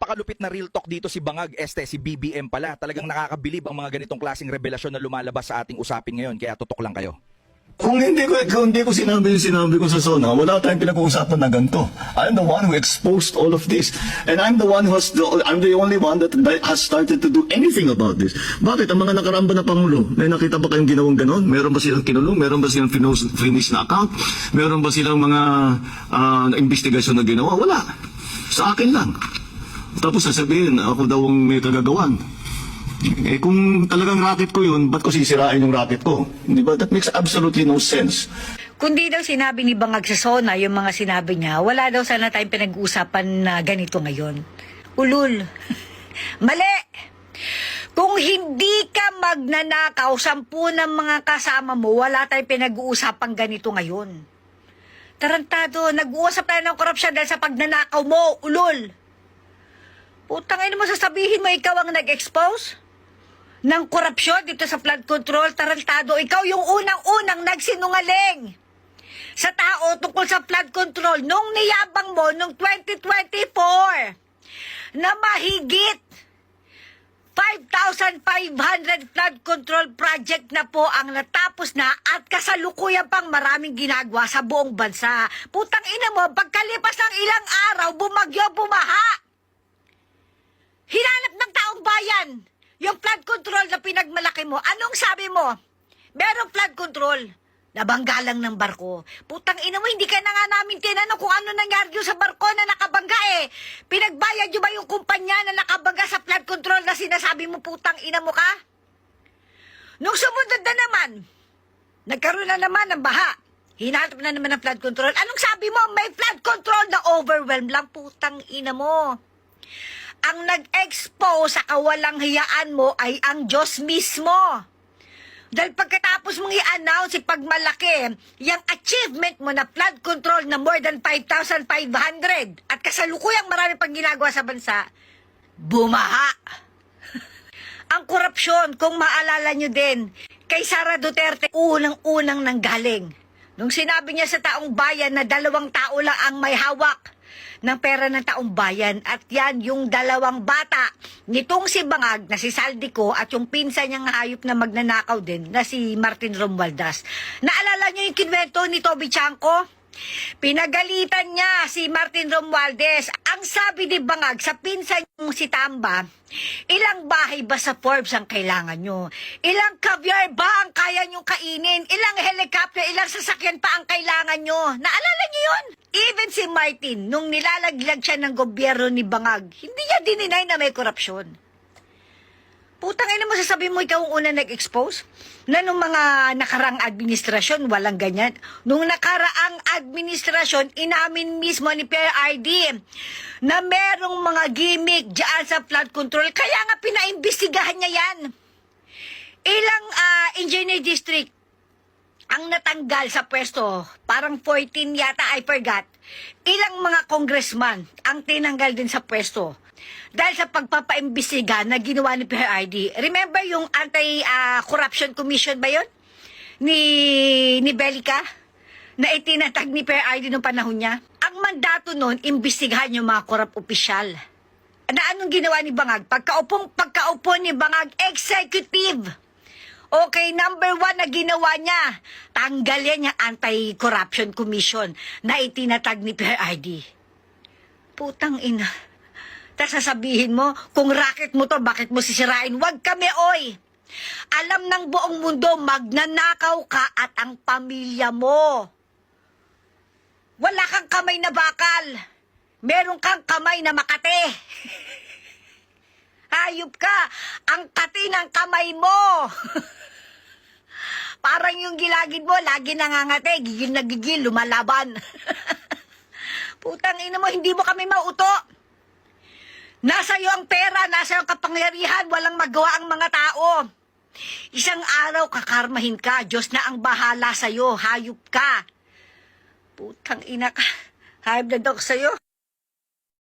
napakalupit na real talk dito si Bangag, si BBM pala. Talagang nakakabilib ang mga ganitong klaseng revelasyon na lumalabas sa ating usapin ngayon. Kaya tutok lang kayo. Kung hindi ko sinabi yung sinabi ko sa SONA, wala tayong pinag-uusapan na ganito. I'm the one who exposed all of this. And I'm the only one that has started to do anything about this. Bakit? Ang mga nakaramba na Pangulo, may nakita ba kayong ginawang ganon? Meron ba silang kinulong? Meron ba silang finish na account? Meron ba silang mga investigasyon na ginawa? Wala. Sa akin lang. Tapos sasabihin, ako daw ang may kagagawan. Eh kung talagang racket ko yun, ba't ko sisirain yung racket ko? Di ba? That makes absolutely no sense. Kundi daw sinabi ni Bangag sa SONA, yung mga sinabi niya, wala daw sana tayong pinag-uusapan na ganito ngayon. Ulul. Mali! Kung hindi ka magnanakaw, 10 ng mga kasama mo, wala tayong pinag-uusapang ganito ngayon. Tarantado, nag-uusap tayo ng korupsyon dahil sa pagnanakaw mo, ulul. Putang ina mo, sasabihin mo ikaw ang nag-expose ng korupsyon dito sa flood control. Tarantado, ikaw yung unang-unang nagsinungaling sa tao tungkol sa flood control nung niyabang mo nung 2024 na mahigit 5,500 flood control project na po ang natapos na at kasalukuyan pang maraming ginagawa sa buong bansa. Putang ina mo, pagkalipas ng ilang araw, bumagyo, bumaha. Hinanap ng taong bayan yung flood control na pinagmalaki mo. Anong sabi mo? Merong flood control. Nabangga lang ng barko. Putang ina mo, hindi ka na nga namin tinanong kung ano nangyari sa barko na nakabangga eh. Pinagbayad nyo ba yung kumpanya na nakabangga sa flood control na sinasabi mo, putang ina mo ka? Nung sumunod na naman, nagkaroon na naman ng baha. Hinanap na naman ng flood control. Anong sabi mo? May flood control na overwhelmed lang, putang ina mo. Ang nag-expose sa kawalang hiyaan mo ay ang Diyos mismo. Dahil pagkatapos mong i-announce pagmalaki, yung achievement mo na flood control na more than 5,500 at kasalukuyang marami pang ginagawa sa bansa, bumaha. Ang korupsyon, kung maalala nyo din, kay Sara Duterte, unang-unang nanggaling. Nung sinabi niya sa taong bayan na 2 tao lang ang may hawak ng pera ng taong bayan at yan yung 2 bata nitong si Bangag na si Saldico at yung pinsan niyang hayop na magnanakaw din na si Martin Romualdez. Naalala niyo yung kinwento ni Toby Chanco? Pinagalitan niya si Martin Romualdez. Ang sabi ni Bangag sa pinsan niyang si Tamba, ilang bahay ba sa Forbes ang kailangan nyo? Ilang caviar ba ang kaya nyong kainin? Ilang helicopter, ilang sasakyan pa ang kailangan nyo? Naalala niyo yun? Even si Martin, nung nilalaglag siya ng gobyerno ni Bangag, hindi niya dininay na may korupsyon. Putang ina mo, sasabihin mo ikaw ang una nag-expose? Na nung mga nakaraang administrasyon, walang ganyan. Nung nakaraang administrasyon, inamin mismo ni Pierre ID na merong mga gimmick dyan sa flood control. Kaya nga pinaimbestigahan niya yan. Ilang engineer district ang natanggal sa pwesto, parang 14 yata, I forgot. Ilang mga congressman ang tinanggal din sa pwesto dahil sa pagpapaimbestiga na ginawa ni PRD. Remember yung Anti-Corruption Commission ba yun? Ni Belica? Na itinatag ni PRD noong panahon niya? Ang mandato nun, imbestigahan yung mga korrupt opisyal. Na anong ginawa ni Bangag? Pagkaupo ni Bangag, executive. Okay, number 1 na ginawa niya, tanggalin yung Anti-Corruption Commission na itinatag ni PRD. Putang ina. Tapos sasabihin mo, kung racket mo to, bakit mo sisirain? Huwag kami, oy! Alam ng buong mundo, magnanakaw ka at ang pamilya mo. Wala kang kamay na bakal. Meron kang kamay na makate. Hayop ka, ang kati ng kamay mo. Parang yung gilagid mo, lagi nangangate, gigil na gigil, lumalaban. Putang ina mo, hindi mo kami mauto. Nasa iyo ang pera, nasa iyo ang kapangyarihan, walang magawa ang mga tao. Isang araw kakarmahin ka, Diyos na ang bahala sa iyo, hayop ka. Putang ina ka, hayop na daw sa iyo.